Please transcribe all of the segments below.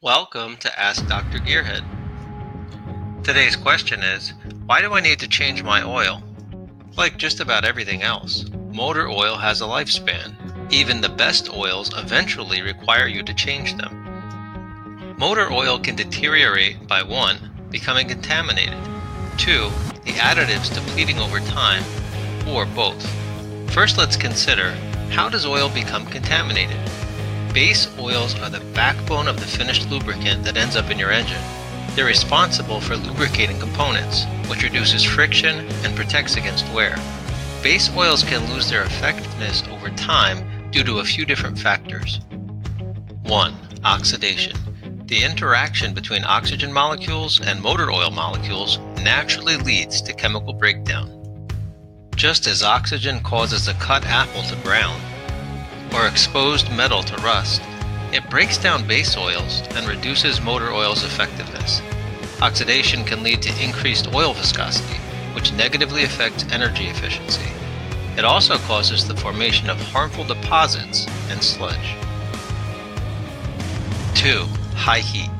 Welcome to Ask Dr. Gearhead. Today's question is, why do I need to change my oil? Like just about everything else, motor oil has a lifespan. Even the best oils eventually require you to change them. Motor oil can deteriorate by 1. Becoming contaminated, 2. The additives depleting over time, or both. First, let's consider, how does oil become contaminated? Base oils are the backbone of the finished lubricant that ends up in your engine. They're responsible for lubricating components, which reduces friction and protects against wear. Base oils can lose their effectiveness over time due to a few different factors. 1. Oxidation. The interaction between oxygen molecules and motor oil molecules naturally leads to chemical breakdown. Just as oxygen causes a cut apple to brown, or exposed metal to rust, it breaks down base oils and reduces motor oil's effectiveness. Oxidation can lead to increased oil viscosity, which negatively affects energy efficiency. It also causes the formation of harmful deposits and sludge. 2. High heat.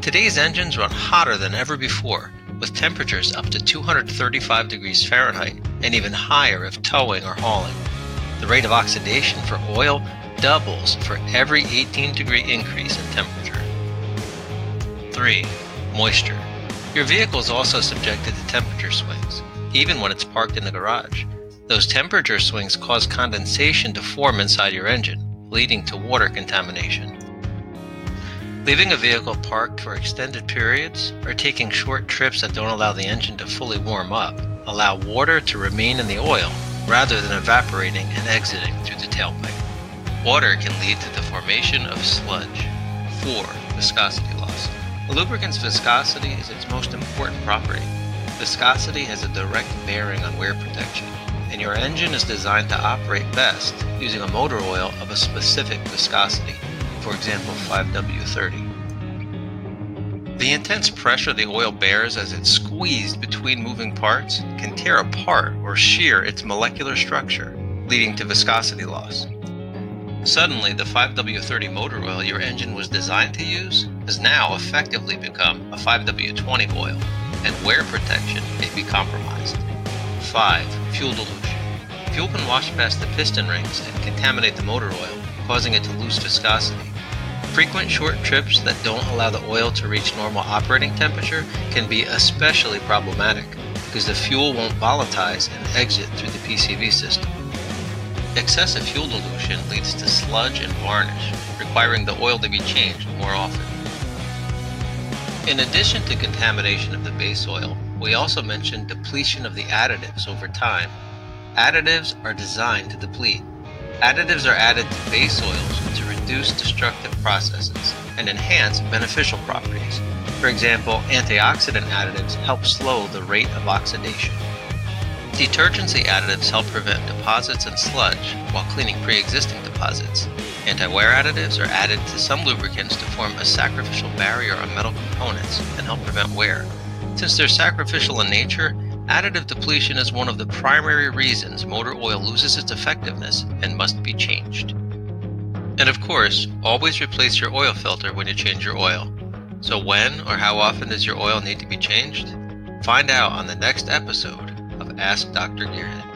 Today's engines run hotter than ever before, with temperatures up to 235 degrees Fahrenheit and even higher if towing or hauling. The rate of oxidation for oil doubles for every 18-degree increase in temperature. 3. Moisture. Your vehicle is also subjected to temperature swings, even when it's parked in the garage. Those temperature swings cause condensation to form inside your engine, leading to water contamination. Leaving a vehicle parked for extended periods or taking short trips that don't allow the engine to fully warm up allow water to remain in the oil rather than evaporating and exiting through the tailpipe. Water can lead to the formation of sludge. 4. Viscosity loss. A lubricant's viscosity is its most important property. Viscosity has a direct bearing on wear protection, and your engine is designed to operate best using a motor oil of a specific viscosity, for example 5W30. The intense pressure the oil bears as it's squeezed between moving parts can tear apart or shear its molecular structure, leading to viscosity loss. Suddenly, the 5W30 motor oil your engine was designed to use has now effectively become a 5W20 oil, and wear protection may be compromised. 5. Fuel dilution. Fuel can wash past the piston rings and contaminate the motor oil, causing it to lose viscosity. Frequent short trips that don't allow the oil to reach normal operating temperature can be especially problematic because the fuel won't volatilize and exit through the PCV system. Excessive fuel dilution leads to sludge and varnish, requiring the oil to be changed more often. In addition to contamination of the base oil, we also mentioned depletion of the additives over time. Additives are designed to deplete. Additives are added to base oils to reduce destructive processes and enhance beneficial properties. For example, antioxidant additives help slow the rate of oxidation. Detergency additives help prevent deposits and sludge while cleaning pre-existing deposits. Anti-wear additives are added to some lubricants to form a sacrificial barrier on metal components and help prevent wear. Since they're sacrificial in nature, additive depletion is one of the primary reasons motor oil loses its effectiveness and must be changed. And of course, always replace your oil filter when you change your oil. So when or how often does your oil need to be changed? Find out on the next episode of Ask Dr. Gearhead.